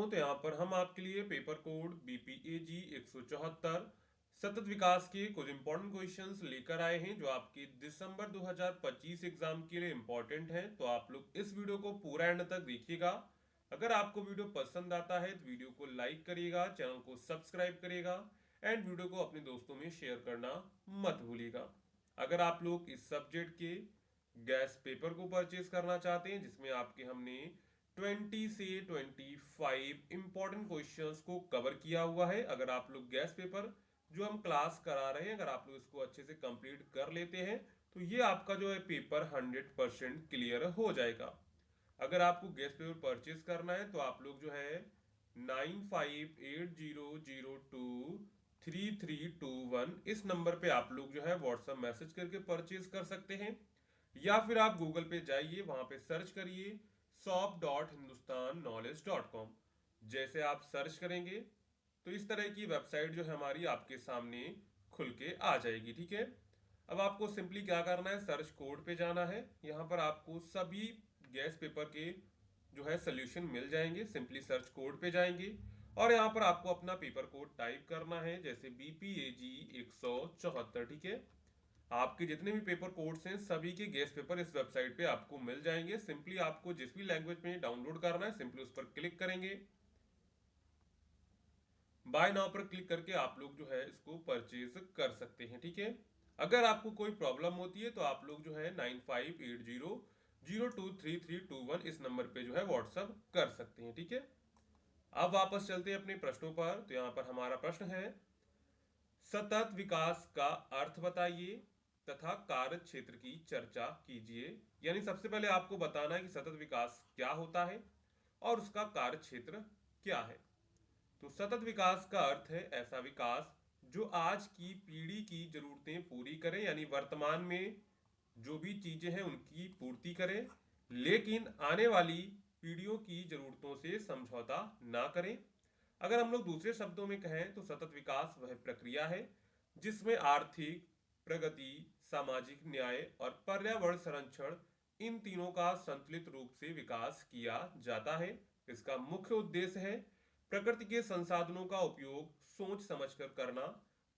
तो यहाँ पर हम आपके लिए पेपर कोड BPAG 174 सतत विकास के कुछ इंपॉर्टेंट क्वेश्चंस लेकर आए हैं जो आपके दिसंबर 2025 एग्जाम के लिए इंपॉर्टेंट हैं। तो आप लोग इस वीडियो को पूरा एंड तक देखिएगा। अगर आपको वीडियो पसंद आता है तो वीडियो को लाइक करिएगा, चैनल को सब्सक्राइब करिएगा एंड वीडियो को अपने दोस्तों में शेयर करना मत भूलिएगा। अगर आप लोग इस सब्जेक्ट के गैस पेपर को परचेज करना चाहते हैं जिसमें आपके हमने 20 से 25 इंपॉर्टेंट क्वेश्चंस को कवर किया हुआ है, अगर आप लोग गैस पेपर जो हम क्लास करा रहे हैं अगर आप लोग इसको अच्छे से कंप्लीट कर लेते हैं तो ये आपका जो है पेपर 100% क्लियर हो जाएगा। अगर आपको गैस पेपर परचेज करना है तो आप लोग जो है 9580023321 इस नंबर पे आप लोग जो है व्हाट्सएप मैसेज करके परचेज कर सकते हैं, या फिर आप गूगल पे जाइए, वहां पे सर्च करिए shop.hindustannowledge.com। जैसे आप सर्च करेंगे तो इस तरह की वेबसाइट जो है हमारी आपके सामने खुल के आ जाएगी। ठीक है, अब आपको सिंपली क्या करना है, सर्च कोड पे जाना है। यहाँ पर आपको सभी गैस पेपर के जो है सोल्यूशन मिल जाएंगे। सिंपली सर्च कोड पे जाएंगे और यहाँ पर आपको अपना पेपर कोड टाइप करना है, जैसे BPAG 174। ठीक है, आपके जितने भी पेपर कोड्स हैं सभी के गैस पेपर इस वेबसाइट पे आपको मिल जाएंगे। सिंपली आपको जिस भी लैंग्वेज में डाउनलोड करना है सिंपली उस पर क्लिक करेंगे। बाय नाउ पर क्लिक करके आप लोग जो है इसको परचेज कर सकते हैं। ठीक है, अगर आपको कोई प्रॉब्लम होती है तो आप लोग जो है 9580023321 इस नंबर पे जो है व्हाट्सअप कर सकते हैं। ठीक है, अब वापस चलते हैं अपने प्रश्नों पर। तो यहाँ पर हमारा प्रश्न है, सतत विकास का अर्थ बताइए तथा कार्य क्षेत्र की चर्चा कीजिए। यानी सबसे पहले आपको बताना है कि सतत विकास क्या होता है और उसका कार्य क्षेत्र क्या है। तो सतत विकास का अर्थ है ऐसा विकास जो आज की पीढ़ी की जरूरतें पूरी करे, यानी वर्तमान में जो भी चीजें हैं उनकी पूर्ति करे, लेकिन आने वाली पीढ़ियों की जरूरतों से समझौता ना करें। अगर हम लोग दूसरे शब्दों में कहें तो सतत विकास वह प्रक्रिया है जिसमें आर्थिक प्रगति, सामाजिक न्याय और पर्यावरण संरक्षण इन तीनों का संतुलित रूप से विकास किया जाता है। इसका मुख्य उद्देश्य है प्रकृति के संसाधनों का उपयोग सोच समझकर करना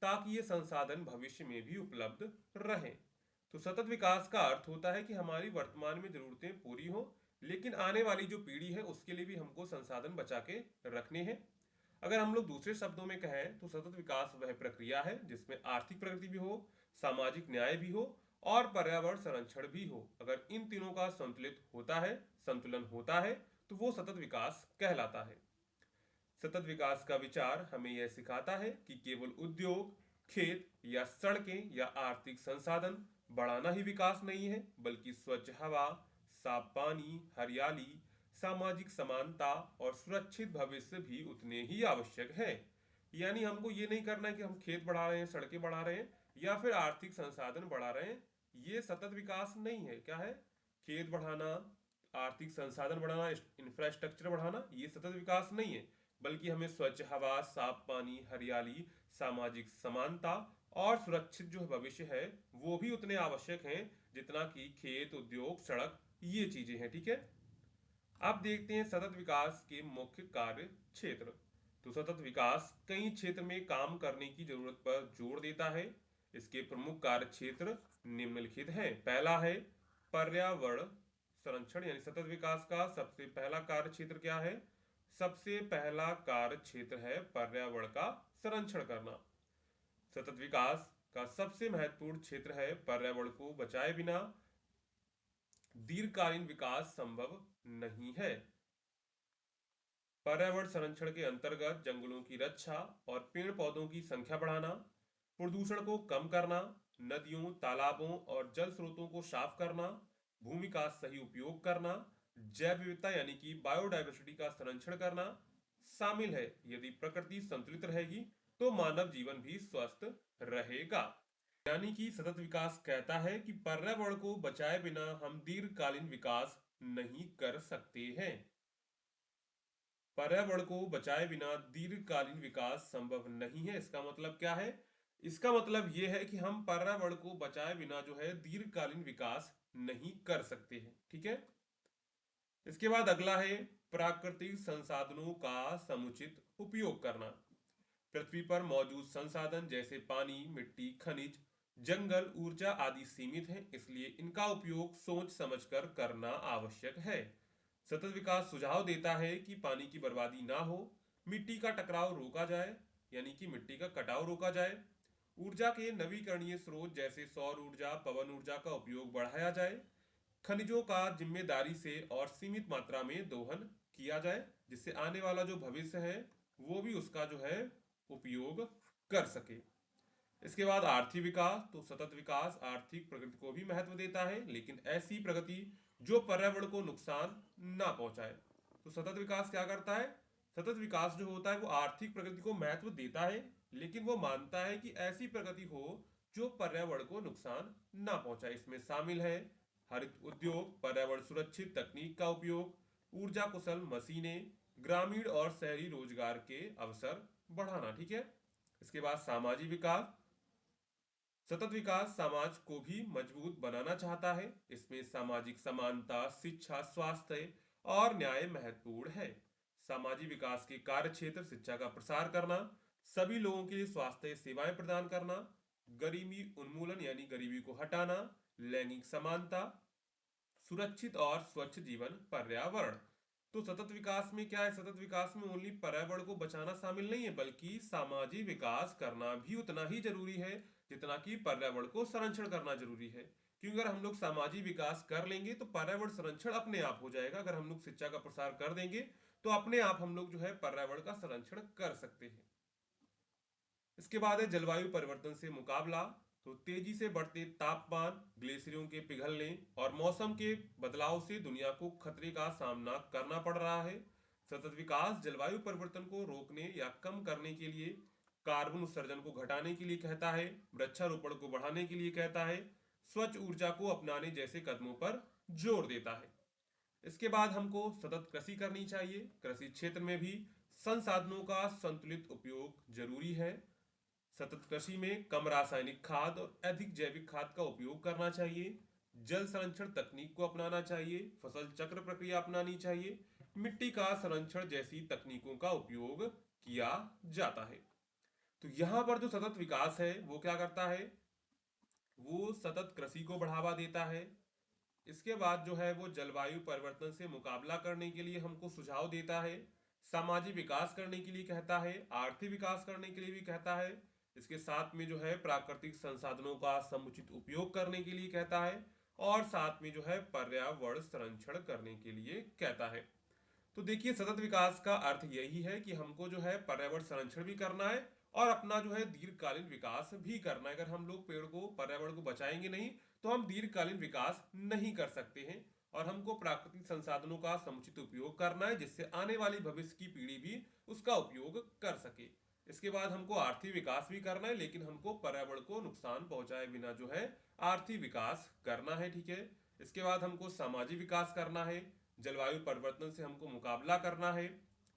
ताकि ये संसाधन भविष्य में भी उपलब्ध रहें। तो सतत विकास का अर्थ होता है कि हमारी वर्तमान में जरूरतें पूरी हो, लेकिन आने वाली जो पीढ़ी है उसके लिए भी हमको संसाधन बचा के रखने हैं। अगर हम लोग दूसरे शब्दों में कहें तो सतत विकास वह प्रक्रिया है जिसमें आर्थिक प्रगति भी हो, सामाजिक न्याय भी हो और पर्यावरण संरक्षण भी हो। अगर इन तीनों का संतुलन होता है तो वो सतत विकास कहलाता है। सतत विकास का विचार हमें यह सिखाता है कि केवल उद्योग, खेत या सड़कें या आर्थिक संसाधन बढ़ाना ही विकास नहीं है, बल्कि स्वच्छ हवा, साफ पानी, हरियाली, सामाजिक समानता और सुरक्षित भविष्य भी उतने ही आवश्यक है। यानी हमको ये नहीं करना है कि हम खेत बढ़ा रहे हैं, सड़कें बढ़ा रहे हैं या फिर आर्थिक संसाधन बढ़ा रहे हैं। ये सतत विकास नहीं है। क्या है? खेत बढ़ाना, आर्थिक संसाधन बढ़ाना, इंफ्रास्ट्रक्चर बढ़ाना, ये सतत विकास नहीं है, बल्कि हमें स्वच्छ हवा, साफ पानी, हरियाली, सामाजिक समानता और सुरक्षित जो भविष्य है वो भी उतने आवश्यक हैं जितना कि खेत, उद्योग, सड़क, ये चीजें हैं। ठीक है, अब देखते हैं सतत विकास के मुख्य कार्य क्षेत्र। तो सतत विकास कई क्षेत्र में काम करने की जरूरत पर जोर देता है। इसके प्रमुख कार्य क्षेत्र निम्नलिखित हैं। पहला है पर्यावरण संरक्षण, यानी सतत विकास का सबसे पहला कार्य क्षेत्र क्या है? सबसे पहला कार्य क्षेत्र है पर्यावरण का संरक्षण करना। सतत विकास का सबसे महत्वपूर्ण क्षेत्र है पर्यावरण को बचाए बिना दीर्घकालीन विकास संभव नहीं है। पर्यावरण संरक्षण के अंतर्गत जंगलों की रक्षा और पेड़ पौधों की संख्या बढ़ाना, प्रदूषण को कम करना, नदियों, तालाबों और जल स्रोतों को साफ करना, भूमि का सही उपयोग करना, जैव विविधता यानी कि बायोडायवर्सिटी का संरक्षण करना शामिल है। यदि प्रकृति संतुलित रहेगी तो मानव जीवन भी स्वस्थ रहेगा। यानी कि सतत विकास कहता है कि पर्यावरण को बचाए बिना हम दीर्घकालीन विकास नहीं कर सकते हैं। पर्यावरण को बचाए बिना दीर्घकालीन विकास संभव नहीं है। इसका मतलब क्या है? इसका मतलब यह है कि हम पर्यावरण को बचाए बिना जो है दीर्घकालीन विकास नहीं कर सकते हैं। ठीक है, इसके बाद अगला है प्राकृतिक संसाधनों का समुचित उपयोग करना। पृथ्वी पर मौजूद संसाधन जैसे पानी, मिट्टी, खनिज, जंगल, ऊर्जा आदि सीमित हैं, इसलिए इनका उपयोग सोच समझकर करना आवश्यक है। सतत विकास सुझाव देता है कि पानी की बर्बादी ना हो, मिट्टी का टकराव रोका जाए, यानी कि मिट्टी का कटाव रोका जाए, ऊर्जा के नवीकरणीय स्रोत जैसे सौर ऊर्जा, पवन ऊर्जा का उपयोग बढ़ाया जाए, खनिजों का जिम्मेदारी से और सीमित मात्रा में दोहन किया जाए, जिससे आने वाला जो भविष्य है वो भी उसका जो है उपयोग कर सके। इसके बाद आर्थिक विकास। तो सतत विकास आर्थिक प्रगति को भी महत्व देता है, लेकिन ऐसी प्रगति जो पर्यावरण को नुकसान ना पहुंचाए। तो सतत विकास क्या करता है? सतत विकास जो होता है वो आर्थिक प्रगति को महत्व देता है, लेकिन वो मानता है कि ऐसी प्रगति हो जो पर्यावरण को नुकसान ना पहुंचाए। इसमें शामिल है हरित उद्योग, पर्यावरण सुरक्षित तकनीक का उपयोग, ऊर्जा कुशल मशीनें, ग्रामीण और शहरी रोजगार के अवसर बढ़ाना। ठीक है। इसके बाद सामाजिक विकास। सतत विकास समाज को भी मजबूत बनाना चाहता है। इसमें सामाजिक समानता, शिक्षा, स्वास्थ्य और न्याय महत्वपूर्ण है। सामाजिक विकास के कार्य क्षेत्र शिक्षा का प्रसार करना, सभी लोगों के लिए स्वास्थ्य सेवाएं प्रदान करना, गरीबी उन्मूलन यानी गरीबी को हटाना, लैंगिक समानता, सुरक्षित और स्वच्छ जीवन, पर्यावरण। तो सतत विकास में क्या है? सतत विकास में ओनली पर्यावरण को बचाना शामिल नहीं है, बल्कि सामाजिक विकास करना भी उतना ही जरूरी है जितना कि पर्यावरण को संरक्षण करना जरूरी है। क्योंकि अगर हम लोग सामाजिक विकास कर लेंगे तो पर्यावरण संरक्षण अपने आप हो जाएगा। अगर हम लोग शिक्षा का प्रसार कर देंगे तो अपने आप हम लोग जो है पर्यावरण का संरक्षण कर सकते हैं। इसके बाद है जलवायु परिवर्तन से मुकाबला। तो तेजी से बढ़ते तापमान, ग्लेशियरों के पिघलने और मौसम के बदलाव से दुनिया को खतरे का सामना करना पड़ रहा है। सतत विकास जलवायु परिवर्तन को रोकने या कम करने के लिए, कार्बन उत्सर्जन को घटाने के लिए कहता है, वृक्षारोपण को बढ़ाने के लिए कहता है, स्वच्छ ऊर्जा को अपनाने जैसे कदमों पर जोर देता है। इसके बाद हमको सतत कृषि करनी चाहिए। कृषि क्षेत्र में भी संसाधनों का संतुलित उपयोग जरूरी है। सतत कृषि में कम रासायनिक खाद और अधिक जैविक खाद का उपयोग करना चाहिए। जल संरक्षण तकनीक को अपनाना चाहिए। फसल चक्र प्रक्रिया अपनानी चाहिए। मिट्टी का संरक्षण जैसी तकनीकों का उपयोग किया जाता है। तो यहाँ पर जो सतत विकास है वो क्या करता है? वो सतत कृषि को बढ़ावा देता है। इसके बाद जो है वो जलवायु परिवर्तन से मुकाबला करने के लिए हमको सुझाव देता है, सामाजिक विकास करने के लिए कहता है, आर्थिक विकास करने के लिए भी कहता है। इसके साथ में जो है प्राकृतिक संसाधनों का समुचित उपयोग करने के लिए कहता है, और साथ में जो है पर्यावरण संरक्षण करने के लिए कहता है। तो देखिए सतत विकास का अर्थ यही है कि हमको जो है पर्यावरण संरक्षण भी करना है और अपना जो है दीर्घकालीन विकास भी करना है। अगर हम लोग पेड़ को, पर्यावरण को बचाएंगे नहीं तो हम दीर्घकालीन विकास नहीं कर सकते हैं। और हमको प्राकृतिक संसाधनों का समुचित उपयोग करना है, जिससे आने वाली भविष्य की पीढ़ी भी उसका उपयोग कर सके। इसके बाद हमको आर्थिक विकास भी करना है, लेकिन हमको पर्यावरण को नुकसान पहुंचाए बिना जो है आर्थिक विकास करना है। ठीक है। इसके बाद हमको सामाजिक विकास करना है, जलवायु परिवर्तन से हमको मुकाबला करना है।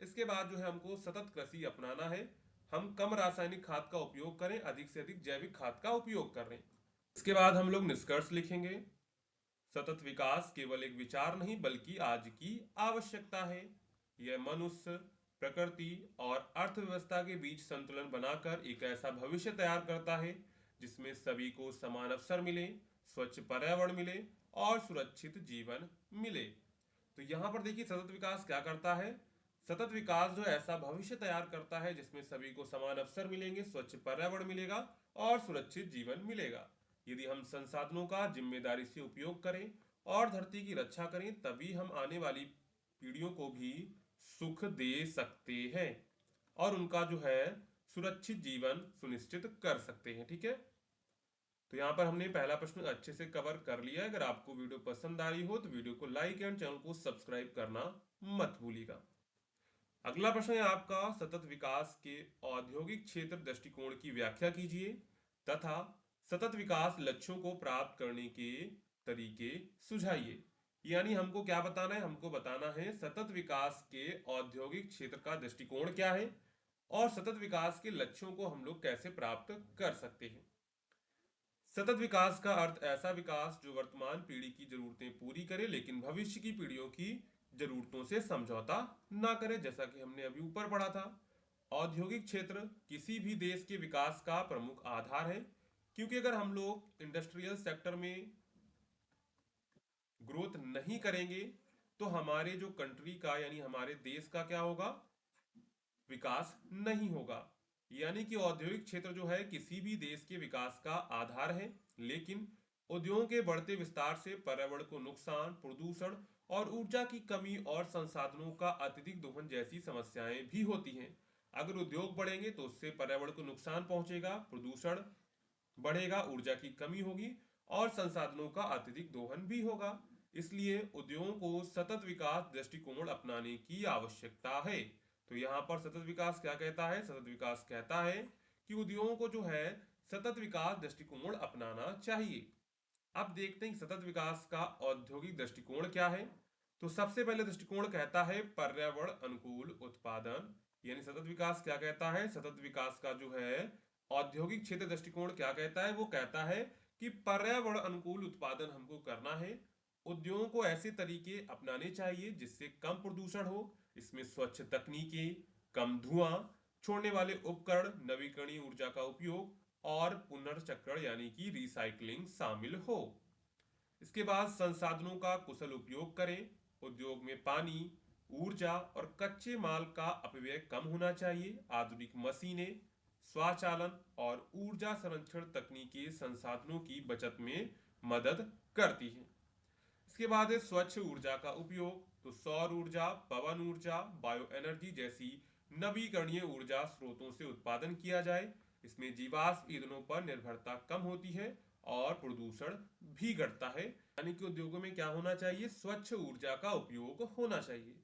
इसके बाद जो है हमको सतत कृषि अपनाना है, हम कम रासायनिक खाद का उपयोग करें, अधिक से अधिक जैविक खाद का उपयोग करें। इसके बाद हम लोग निष्कर्ष लिखेंगे। सतत विकास केवल एक विचार नहीं बल्कि आज की आवश्यकता है। यह मनुष्य, प्रकृति और अर्थव्यवस्था के बीच संतुलन बनाकर एक ऐसा भविष्य तैयार करता है जिसमें सभी को समान अवसर मिले, स्वच्छ पर्यावरण मिले और सुरक्षित जीवन मिले। तो यहाँ पर देखिए सतत विकास क्या करता है? सतत विकास जो है ऐसा भविष्य तैयार करता है जिसमें सभी को समान अवसर मिलेंगे, स्वच्छ पर्यावरण मिलेगा और सुरक्षित जीवन मिलेगा। यदि हम संसाधनों का जिम्मेदारी से उपयोग करें और धरती की रक्षा करें, तभी हम आने वाली पीढ़ियों को भी सुख दे सकते हैं और उनका जो है सुरक्षित जीवन सुनिश्चित कर सकते हैं। ठीक है। तो यहाँ पर हमने पहला प्रश्न अच्छे से कवर कर लिया है। अगर आपको वीडियो पसंद आ रही हो तो वीडियो को लाइक एंड चैनल को सब्सक्राइब करना मत भूलिएगा। अगला प्रश्न है आपका, सतत विकास के औद्योगिक क्षेत्र दृष्टिकोण की व्याख्या कीजिए तथा सतत विकास लक्ष्यों को प्राप्त करने के तरीके सुझाइए। यानी हमको क्या बताना है? हमको बताना है सतत विकास के औद्योगिक क्षेत्र का दृष्टिकोण क्या है और सतत विकास के लक्ष्यों को हम लोग कैसे प्राप्त कर सकते हैं। सतत विकास का अर्थ ऐसा विकास जो वर्तमान पीढ़ी की जरूरतें पूरी करे लेकिन भविष्य की पीढ़ियों की जरूरतों से समझौता ना करे, जैसा कि हमने अभी ऊपर पढ़ा था। औद्योगिक क्षेत्र किसी भी देश के विकास का प्रमुख आधार है, क्योंकि अगर हम लोग इंडस्ट्रियल सेक्टर में ग्रोथ नहीं करेंगे तो हमारे जो कंट्री का यानी हमारे देश का क्या होगा, विकास नहीं होगा। यानी कि औद्योगिक क्षेत्र जो है किसी भी देश के विकास का आधार है, लेकिन उद्योगों के बढ़ते विस्तार से पर्यावरण को नुकसान, प्रदूषण और ऊर्जा की कमी और संसाधनों का अत्यधिक दोहन जैसी समस्याएं भी होती हैं। अगर उद्योग बढ़ेंगे तो उससे पर्यावरण को नुकसान पहुंचेगा, प्रदूषण बढ़ेगा, ऊर्जा की कमी होगी और संसाधनों का अत्यधिक दोहन भी होगा। इसलिए उद्योगों को सतत विकास दृष्टिकोण अपनाने की आवश्यकता है। तो यहाँ पर सतत विकास क्या कहता है, सतत विकास कहता है कि उद्योगों को जो है सतत विकास दृष्टिकोण अपनाना चाहिए। अब देखते हैं सतत विकास का औद्योगिक दृष्टिकोण क्या है। तो सबसे पहले दृष्टिकोण कहता है पर्यावरण अनुकूल उत्पादन। यानी सतत विकास क्या कहता है, सतत विकास का जो है औद्योगिक क्षेत्र दृष्टिकोण क्या कहता है, वो कहता है कि पर्यावरण अनुकूल उत्पादन हमको करना है। उद्योगों को ऐसे तरीके अपनाने चाहिए जिससे कम प्रदूषण हो, इसमें स्वच्छ तकनीकें, कम धुआं छोड़ने वाले उपकरण, नवीकरणीय ऊर्जा का उपयोग और पुनर्चक्रण यानी कि रिसाइकलिंग शामिल हो। इसके बाद संसाधनों का कुशल उपयोग करें। उद्योग में पानी, ऊर्जा और कच्चे माल का अपव्यय कम होना चाहिए। आधुनिक मशीनें, स्वचालन और ऊर्जा संरक्षण तकनीकें संसाधनों की बचत में मदद करती हैं। इसके बाद है स्वच्छ ऊर्जा का उपयोग। तो सौर ऊर्जा, पवन ऊर्जा, बायो एनर्जी जैसी नवीकरणीय ऊर्जा स्रोतों से उत्पादन किया जाए। इसमें जीवाश्म ईंधनों पर निर्भरता कम होती है और प्रदूषण भी घटता है। यानी कि उद्योगों में क्या होना चाहिए, स्वच्छ ऊर्जा का उपयोग होना चाहिए।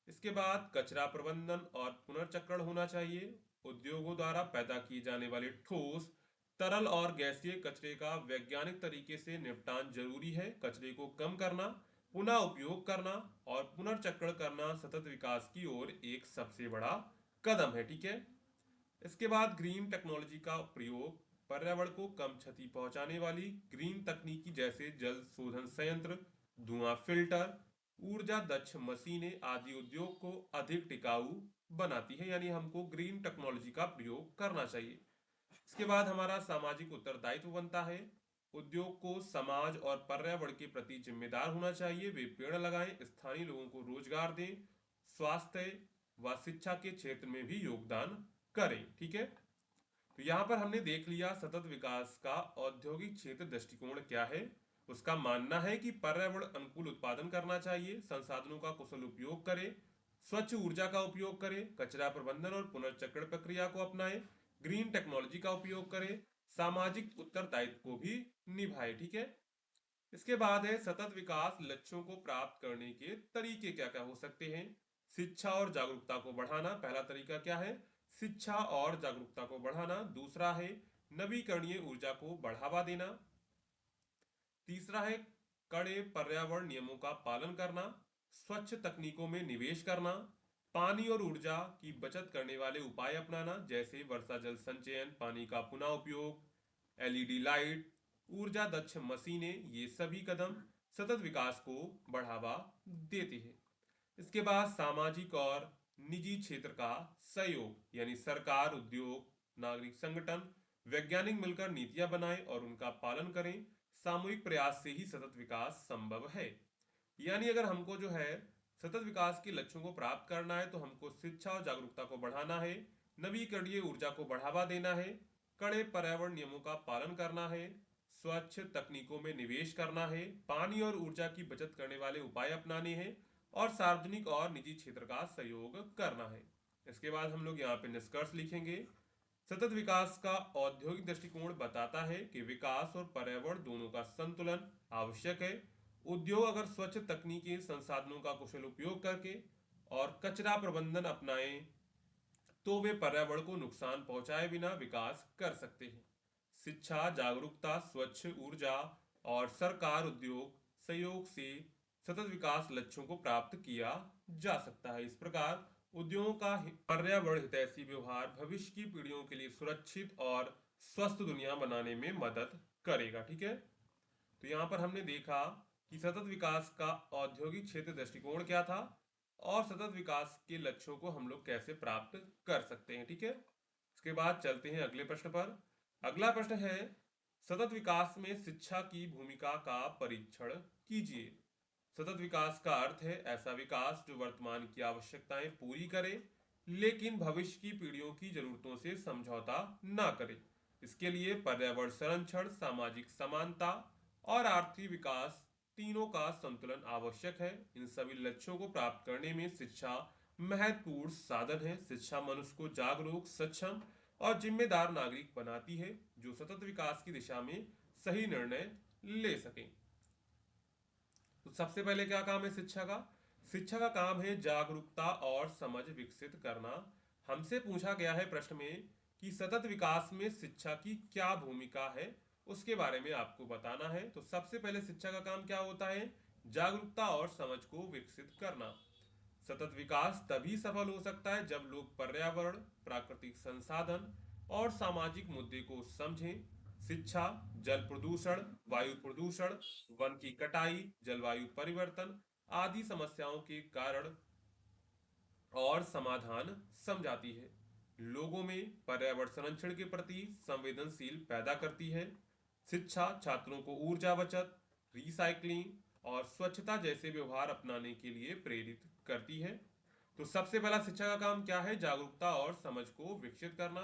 इसके बाद कचरा प्रबंधन और पुनर्चक्रण होना चाहिए। उद्योगों द्वारा पैदा किए जाने वाले ठोस, तरल और गैसीय कचरे का वैज्ञानिक तरीके से निपटान जरूरी है। कचरे को कम करना, पुनः उपयोग करना और पुनर्चक्रण करना सतत विकास की ओर एक सबसे बड़ा कदम है। ठीक है। इसके बाद ग्रीन टेक्नोलॉजी का प्रयोग, पर्यावरण को कम क्षति पहुंचाने वाली ग्रीन तकनीकी जैसे जल शोधन संयंत्र, धुआं फिल्टर, ऊर्जा दक्ष मशीनें आदि उद्योग को अधिक टिकाऊ बनाती है। यानी हमको ग्रीन टेक्नोलॉजी का प्रयोग करना चाहिए। इसके बाद हमारा सामाजिक उत्तरदायित्व बनता है। उद्योग को समाज और पर्यावरण के प्रति जिम्मेदार होना चाहिए। वे पेड़ लगाएं, स्थानीय लोगों को रोजगार दें, स्वास्थ्य व शिक्षा के क्षेत्र में भी योगदान करें। ठीक है। तो यहाँ पर हमने देख लिया सतत विकास का औद्योगिक क्षेत्र दृष्टिकोण क्या है। उसका मानना है कि पर्यावरण अनुकूल उत्पादन करना चाहिए, संसाधनों का कुशल उपयोग करें, स्वच्छ ऊर्जा का उपयोग करें, कचरा प्रबंधन और पुनर्चक्रण प्रक्रिया को अपनाएं, ग्रीन टेक्नोलॉजी का उपयोग करें, सामाजिक उत्तरदायित्व को भी निभाए। ठीक है। इसके बाद है सतत विकास लक्ष्यों को प्राप्त करने के तरीके क्या क्या हो सकते हैं। शिक्षा और जागरूकता को बढ़ाना, पहला तरीका क्या है, शिक्षा और जागरूकता को बढ़ाना। दूसरा है नवीकरणीय ऊर्जा को बढ़ावा देना। तीसरा है कड़े पर्यावरण नियमों का पालन करना, स्वच्छ तकनीकों में निवेश करना, पानी और ऊर्जा की बचत करने वाले उपाय अपनाना, जैसे वर्षा जल संचयन, पानी का पुनः उपयोग, एलईडी लाइट, ऊर्जा दक्ष मशीनें। ये सभी कदम सतत विकास को बढ़ावा देते हैं। इसके बाद सामाजिक और निजी क्षेत्र का सहयोग, यानी सरकार, उद्योग, नागरिक संगठन, वैज्ञानिक मिलकर नीतियां बनाएं और उनका पालन करें। सामूहिक प्रयास से ही सतत विकास संभव है। यानी अगर हमको जो है सतत विकास के लक्ष्यों को प्राप्त करना है तो हमको शिक्षा और जागरूकता को बढ़ाना है, नवीकरणीय ऊर्जा को बढ़ावा देना है, कड़े पर्यावरण नियमों का पालन करना है, स्वच्छ तकनीकों में निवेश करना है, पानी और ऊर्जा की बचत करने वाले उपाय अपनाने हैं और सार्वजनिक और निजी क्षेत्र का सहयोग करना है। इसके बाद हम लोग यहाँ पे निष्कर्ष लिखेंगे। सतत विकास का औद्योगिक दृष्टिकोण बताता है कि विकास और पर्यावरण दोनों का संतुलन आवश्यक है। उद्योग अगर स्वच्छ तकनीकी संसाधनों का कुशल उपयोग करके और कचरा प्रबंधन अपनाएं तो वे पर्यावरण को नुकसान पहुंचाए बिना विकास कर सकते हैं। शिक्षा, जागरूकता, स्वच्छ ऊर्जा और सरकार उद्योग सहयोग से सतत विकास लक्ष्यों को प्राप्त किया जा सकता है। इस प्रकार उद्योगों का पर्यावरण हितैषी व्यवहार भविष्य की पीढ़ियों के लिए सुरक्षित और स्वस्थ दुनिया बनाने में मदद करेगा। ठीक है। तो यहाँ पर हमने देखा कि सतत विकास का औद्योगिक क्षेत्र दृष्टिकोण क्या था, और सतत विकास के लक्ष्यों को हम लोग कैसे प्राप्त कर सकते हैं। ठीक है, इसके बाद चलते हैं अगले प्रश्न पर। अगला प्रश्न है, सतत विकास में शिक्षा की भूमिका का परीक्षण कीजिए। सतत विकास का अर्थ है ऐसा विकास जो वर्तमान की आवश्यकताएं पूरी करे लेकिन भविष्य की पीढ़ियों की जरूरतों से समझौता ना करे। इसके लिए पर्यावरण संरक्षण, सामाजिक समानता और आर्थिक विकास तीनों का संतुलन आवश्यक है। इन सभी लक्ष्यों को प्राप्त करने में शिक्षा महत्वपूर्ण साधन है। शिक्षा मनुष्य को जागरूक, सक्षम और जिम्मेदार नागरिक बनाती है जो सतत विकास की दिशा में सही निर्णय ले सके। तो सबसे पहले क्या काम है शिक्षा का? शिक्षा का काम है जागरूकता और समझ विकसित करना। हमसे पूछा गया है प्रश्न में कि सतत विकास में शिक्षा की क्या भूमिका है, उसके बारे में आपको बताना है। तो सबसे पहले शिक्षा का काम क्या होता है? जागरूकता और समझ को विकसित करना। सतत विकास तभी सफल हो सकता है जब लोग पर्यावरण, प्राकृतिक संसाधन और सामाजिक मुद्दे को समझें। शिक्षा जल प्रदूषण, वायु प्रदूषण, वन की कटाई, जलवायु परिवर्तन आदि समस्याओं के कारण और समाधान समझाती है। लोगों में पर्यावरण संरक्षण के प्रति संवेदनशील पैदा करती है। शिक्षा छात्रों को ऊर्जा बचत, रिसाइकलिंग और स्वच्छता जैसे व्यवहार अपनाने के लिए प्रेरित करती है। तो सबसे पहला शिक्षा का काम क्या है? जागरूकता और समझ को विकसित करना।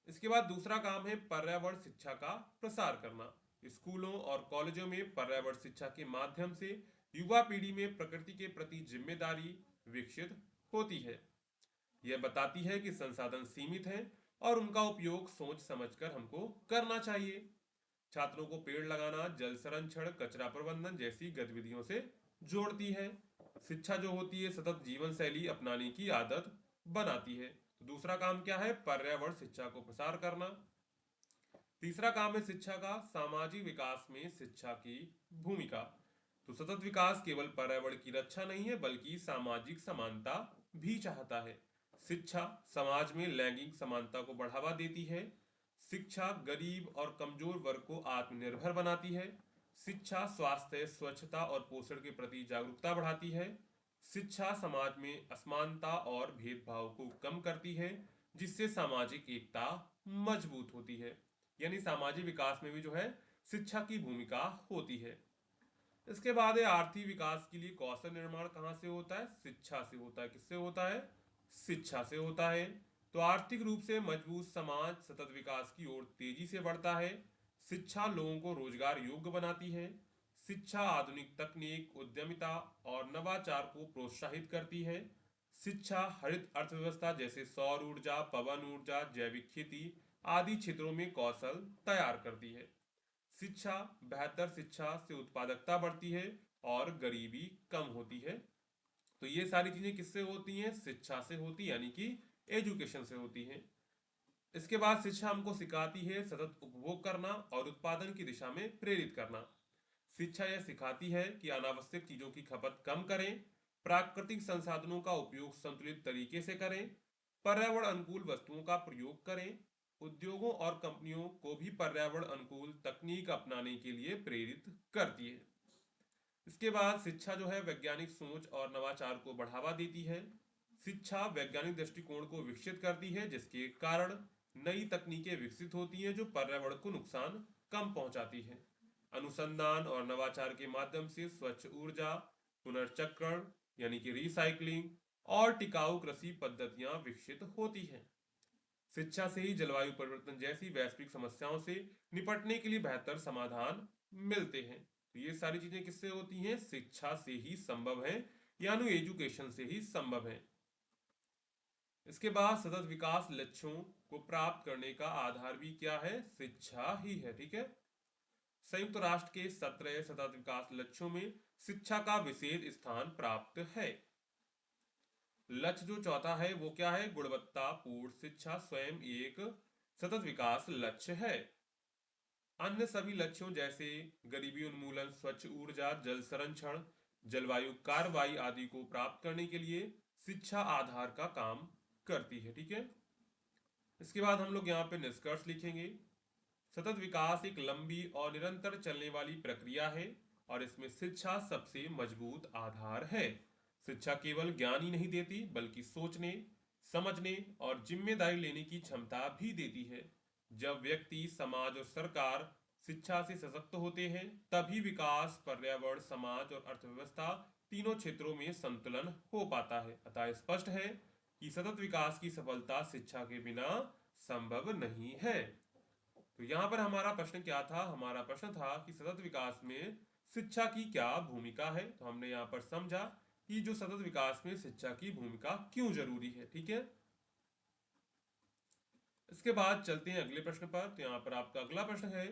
इसके बाद दूसरा काम है पर्यावरण शिक्षा का प्रसार करना। स्कूलों और कॉलेजों में पर्यावरण शिक्षा के माध्यम से युवा पीढ़ी में प्रकृति के प्रति जिम्मेदारी विकसित होती है। यह बताती है कि संसाधन सीमित हैं और उनका उपयोग सोच समझकर हमको करना चाहिए। छात्रों को पेड़ लगाना, जल संरक्षण, कचरा प्रबंधन जैसी गतिविधियों से जोड़ती है। शिक्षा जो होती है सतत जीवन शैली अपनाने की आदत बनाती है। तो दूसरा काम क्या है? पर्यावरण शिक्षा को प्रसार करना। तीसरा काम है शिक्षा का सामाजिक विकास में शिक्षा की भूमिका। तो सतत विकास केवल पर्यावरण की रक्षा नहीं है बल्कि सामाजिक समानता भी चाहता है। शिक्षा समाज में लैंगिक समानता को बढ़ावा देती है। शिक्षा गरीब और कमजोर वर्ग को आत्मनिर्भर बनाती है। शिक्षा स्वास्थ्य, स्वच्छता और पोषण के प्रति जागरूकता बढ़ाती है। शिक्षा समाज में असमानता और भेदभाव को कम करती है जिससे सामाजिक एकता मजबूत होती है। यानी सामाजिक विकास में भी जो है शिक्षा की भूमिका होती है। इसके बाद है आर्थिक विकास के लिए कौशल निर्माण कहाँ से होता है? शिक्षा से होता है। किससे होता है? शिक्षा से होता है। तो आर्थिक रूप से मजबूत समाज सतत विकास की ओर तेजी से बढ़ता है। शिक्षा लोगों को रोजगार योग्य बनाती है। शिक्षा आधुनिक तकनीक, उद्यमिता और नवाचार को प्रोत्साहित करती है। शिक्षा हरित अर्थव्यवस्था जैसे सौर ऊर्जा, पवन ऊर्जा, जैविक खेती आदि क्षेत्रों में कौशल तैयार करती है। शिक्षा बेहतर शिक्षा से उत्पादकता बढ़ती है और गरीबी कम होती है। तो ये सारी चीजें किससे होती हैं? शिक्षा से होती है, यानी कि एजुकेशन से होती हैं। इसके बाद शिक्षा हमको सिखाती है सतत उपभोग करना और उत्पादन की दिशा में प्रेरित करना। शिक्षा यह सिखाती है कि अनावश्यक चीजों की खपत कम करें, प्राकृतिक संसाधनों का उपयोग संतुलित तरीके से करें, पर्यावरण अनुकूल वस्तुओं का प्रयोग करें। उद्योगों और कंपनियों को भी पर्यावरण अनुकूल तकनीक अपनाने के लिए प्रेरित करती है। इसके बाद शिक्षा जो है वैज्ञानिक सोच और नवाचार को बढ़ावा देती है। शिक्षा वैज्ञानिक दृष्टिकोण को विकसित करती है जिसके कारण नई तकनीकें विकसित होती हैं जो पर्यावरण को नुकसान कम पहुंचाती हैं। अनुसंधान और नवाचार के माध्यम से स्वच्छ ऊर्जा, पुनर्चक्रण यानी कि रिसाइकलिंग और टिकाऊ कृषि पद्धतियां विकसित होती हैं। शिक्षा से ही जलवायु परिवर्तन जैसी वैश्विक समस्याओं से निपटने के लिए बेहतर समाधान मिलते हैं। तो ये सारी चीजें किससे होती हैं? शिक्षा से ही संभव है, यानी एजुकेशन से ही संभव है। इसके बाद सतत विकास लक्ष्यों को प्राप्त करने का आधार भी क्या है? शिक्षा ही है। ठीक है, संयुक्त राष्ट्र के 17 सतत विकास लक्ष्यों में शिक्षा का विशेष स्थान प्राप्त है। लक्ष्य जो चौथा है वो क्या है? गुणवत्तापूर्ण शिक्षा स्वयं एक सतत विकास लक्ष्य है। अन्य सभी लक्ष्यों जैसे गरीबी उन्मूलन, स्वच्छ ऊर्जा, जल संरक्षण, जलवायु कार्रवाई आदि को प्राप्त करने के लिए शिक्षा आधार का काम करती है। ठीक है, इसके बाद हम लोग यहाँ पे निष्कर्ष लिखेंगे। सतत विकास एक लंबी और निरंतर चलने वाली प्रक्रिया है और इसमें शिक्षा सबसे मजबूत आधार है। शिक्षा केवल ज्ञान ही नहीं देती बल्कि सोचने, समझने और जिम्मेदारी लेने की क्षमता भी देती है। जब व्यक्ति, समाज और सरकार शिक्षा से सशक्त होते हैं, तभी विकास, पर्यावरण, समाज और अर्थव्यवस्था तीनों क्षेत्रों में संतुलन हो पाता है। अतः स्पष्ट है कि सतत विकास की सफलता शिक्षा के बिना संभव नहीं है। तो यहाँ पर हमारा प्रश्न क्या था? हमारा प्रश्न था कि सतत विकास में शिक्षा की क्या भूमिका है। तो हमने यहाँ पर समझा कि जो सतत विकास में शिक्षा की भूमिका क्यों जरूरी है। ठीक है, इसके बाद चलते हैं अगले प्रश्न पर। तो यहाँ पर आपका अगला प्रश्न है,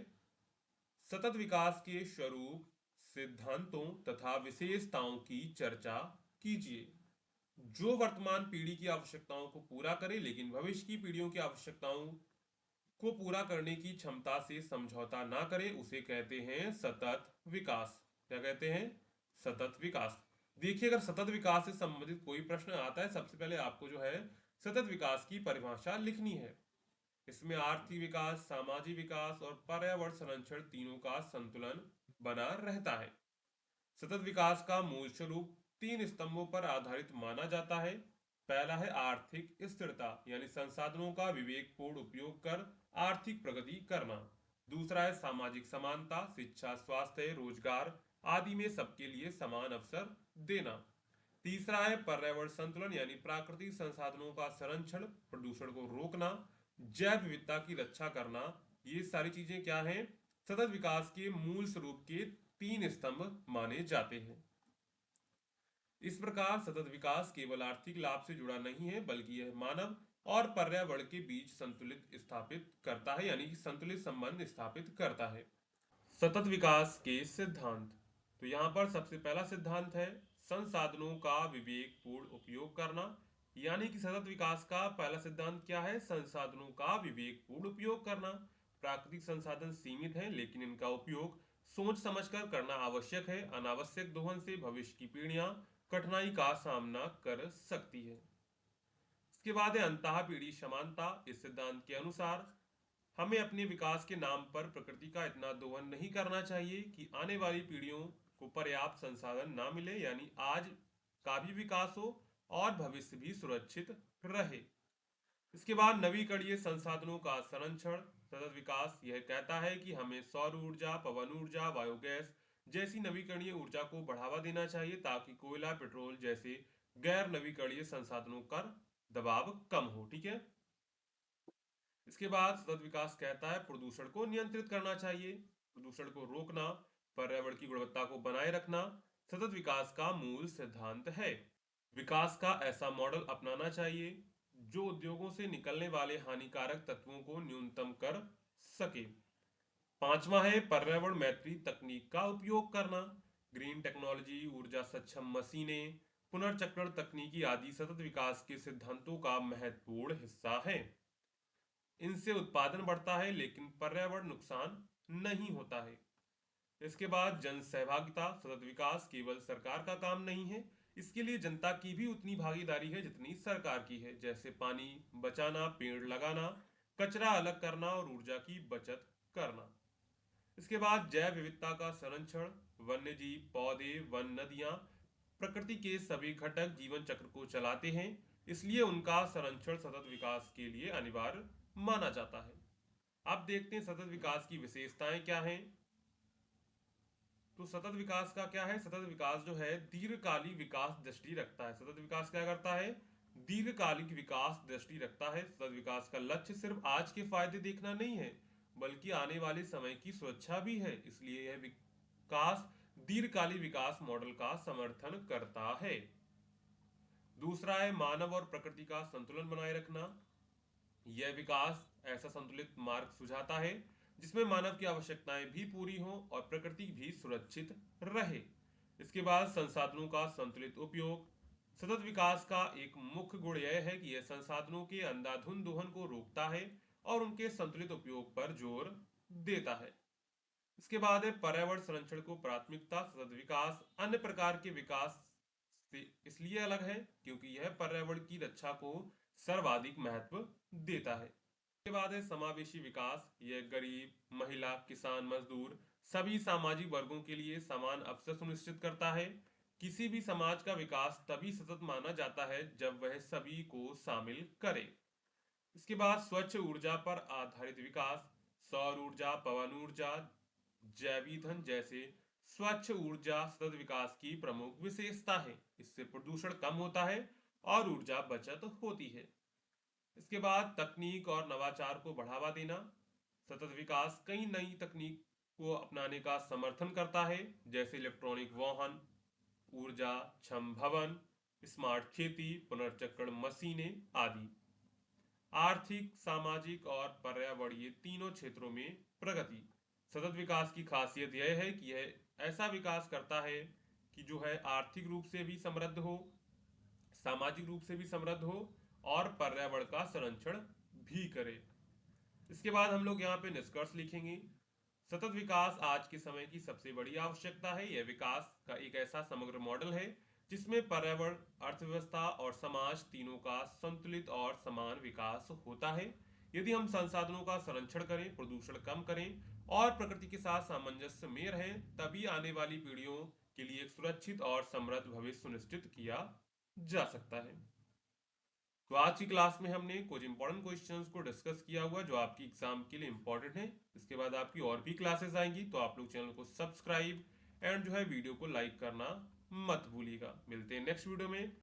सतत विकास के स्वरूप, सिद्धांतों तथा विशेषताओं की चर्चा कीजिए। जो वर्तमान पीढ़ी की आवश्यकताओं को पूरा करे लेकिन भविष्य की पीढ़ियों की आवश्यकताओं को पूरा करने की क्षमता से समझौता ना करे, उसे कहते हैं सतत विकास। क्या कहते हैं? सतत विकास। देखिए, अगर सतत विकास से संबंधित कोई प्रश्न आता है, सबसे पहले आपको जो है सतत विकास की परिभाषा लिखनी है। इसमें आर्थिक विकास, सामाजिक विकास और पर्यावरण संरक्षण तीनों का संतुलन बना रहता है। सतत विकास का मूल स्वरूप तीन स्तंभों पर आधारित माना जाता है। पहला है आर्थिक स्थिरता, यानी संसाधनों का विवेकपूर्ण उपयोग कर आर्थिक प्रगति करना। दूसरा है सामाजिक समानता, शिक्षा, स्वास्थ्य, रोजगार आदि में सबके लिए समान अवसर देना। तीसरा है पर्यावरण संतुलन, यानी प्राकृतिक संसाधनों का संरक्षण, प्रदूषण को रोकना, जैव विविधता की रक्षा करना। ये सारी चीजें क्या हैं? सतत विकास के मूल स्वरूप के तीन स्तंभ माने जाते हैं। इस प्रकार सतत विकास केवल आर्थिक लाभ से जुड़ा नहीं है, बल्कि यह मानव और पर्यावरण के बीच संतुलित स्थापित करता है, यानी कि संतुलित संबंध स्थापित करता है। सतत विकास के सिद्धांत। तो यहाँ पर सबसे पहला सिद्धांत है संसाधनों का विवेकपूर्ण उपयोग करना। यानी कि सतत विकास का पहला सिद्धांत क्या है? संसाधनों का विवेकपूर्ण उपयोग करना। प्राकृतिक संसाधन सीमित हैं, लेकिन इनका उपयोग सोच समझकर करना आवश्यक है। अनावश्यक दोहन से भविष्य की पीढ़ियां कठिनाई का सामना कर सकती है। इसके बाद है अंतः पीढ़ी समानता। इस सिद्धांत के अनुसार हमें अपने विकास के नाम पर प्रकृति का इतना दोहन नहीं करना चाहिए कि आने वाली पीढ़ियों को पर्याप्त संसाधन ना मिले, यानी आज का भी विकास हो और भविष्य भी सुरक्षित रहे। इसके बाद नवीकरणीय संसाधनों का संरक्षण। सतत विकास यह कहता है कि हमें सौर ऊर्जा, पवन ऊर्जा, बायोगैस जैसी नवीकरणीय ऊर्जा को बढ़ावा देना चाहिए, ताकि कोयला, पेट्रोल जैसे गैर नवीकरणीय संसाधनों का दबाव कम हो। ठीक है, इसके बाद सतत विकास कहता है प्रदूषण को नियंत्रित करना चाहिए। प्रदूषण को रोकना, पर्यावरण की गुणवत्ता को बनाए रखना सतत विकास का मूल सिद्धांत है। विकास का ऐसा मॉडल अपनाना चाहिए जो उद्योगों से निकलने वाले हानिकारक तत्वों को न्यूनतम कर सके। पांचवा है पर्यावरण मैत्री तकनीक का उपयोग करना। ग्रीन टेक्नोलॉजी, ऊर्जा सक्षम मशीनें, पुनर्चक्रण तकनीकी आदि सतत विकास के सिद्धांतों का महत्वपूर्ण हिस्सा है। इनसे उत्पादन बढ़ता है लेकिन पर्यावरण नुकसान नहीं होता है। इसके बाद जन सहभागिता। सतत विकास केवल सरकार का काम नहीं है, इसके लिए जनता की भी उतनी भागीदारी है जितनी सरकार की है। जैसे पानी बचाना, पेड़ लगाना, कचरा अलग करना और ऊर्जा की बचत करना। इसके बाद जैव विविधता का संरक्षण। वन्य जीव, पौधे, वन, नदियां प्रकृति के सभी घटक जीवन चक्र को चलाते हैं, इसलिए उनका संरक्षण सतत विकास के लिए अनिवार्य माना जाता है। अब देखते हैं सतत विकास की विशेषताएं क्या हैं। तो सतत विकास का क्या है? सतत विकास जो है दीर्घकालिक विकास दृष्टि रखता है। सतत विकास क्या करता है? दीर्घकालिक विकास दृष्टि रखता है। सतत विकास का लक्ष्य सिर्फ आज के फायदे देखना नहीं है, बल्कि आने वाले समय की सुरक्षा भी है। इसलिए यह विकास दीर्घकालिक विकास मॉडल का समर्थन करता है। दूसरा है मानव और प्रकृति का संतुलन बनाए रखना। यह विकास ऐसा संतुलित मार्ग सुझाता है जिसमें मानव की आवश्यकताएं भी पूरी हों और प्रकृति भी सुरक्षित रहे। इसके बाद संसाधनों का संतुलित उपयोग। सतत विकास का एक मुख्य गुण यह है कि यह संसाधनों के अंधाधुंध दोहन को रोकता है और उनके संतुलित उपयोग पर जोर देता है। इसके बाद है पर्यावरण संरक्षण को प्राथमिकता। सतत विकास अन्य प्रकार के विकास से इसलिए अलग है क्योंकि यह पर्यावरण की रक्षा को सर्वाधिक महत्व देता है। इसके बाद है समावेशी विकास। यह गरीब, महिला, किसान, मजदूर सभी सामाजिक वर्गों के लिए समान अवसर सुनिश्चित करता है। किसी भी समाज का विकास तभी सतत माना जाता है जब वह सभी को शामिल करे। इसके बाद स्वच्छ ऊर्जा पर आधारित विकास, सौर ऊर्जा, पवन ऊर्जा, जैव ईंधन जैसे स्वच्छ ऊर्जा सतत विकास की प्रमुख विशेषता है। इससे प्रदूषण कम होता है और ऊर्जा बचत होती है। इसके बाद तकनीक और नवाचार को बढ़ावा देना। सतत विकास कई नई तकनीक को अपनाने का समर्थन करता है, जैसे इलेक्ट्रॉनिक वाहन, ऊर्जा क्षम भवन, स्मार्ट खेती, पुनर्चक्रण मशीनें आदि। आर्थिक, सामाजिक और पर्यावरणीय तीनों क्षेत्रों में प्रगति। सतत विकास की खासियत यह है कि यह ऐसा विकास करता है कि जो है आर्थिक रूप से भी समृद्ध हो, सामाजिक रूप से भी समृद्ध हो और पर्यावरण का संरक्षण भी करे। इसके बाद हम लोग यहाँ पे निष्कर्ष लिखेंगे। सतत विकास आज के समय की सबसे बड़ी आवश्यकता है। यह विकास का एक ऐसा समग्र मॉडल है जिसमें पर्यावरण, अर्थव्यवस्था और समाज तीनों का संतुलित और समान विकास होता है। यदि हम संसाधनों का संरक्षण करें, प्रदूषण कम करें और प्रकृति के साथ सामंजस्य में रहें, तभी आने वाली पीढ़ियों के लिए एक सुरक्षित और समृद्ध भविष्य सुनिश्चित किया जा सकता है। तो आज की क्लास में हमने कुछ इंपॉर्टेंट क्वेश्चंस को डिस्कस किया हुआ जो आपकी एग्जाम के लिए इंपॉर्टेंट है। इसके बाद आपकी और भी क्लासेस आएंगी, तो आप लोग चैनल को सब्सक्राइब एंड जो है वीडियो को लाइक करना मत भूलिएगा। मिलते हैं नेक्स्ट वीडियो में।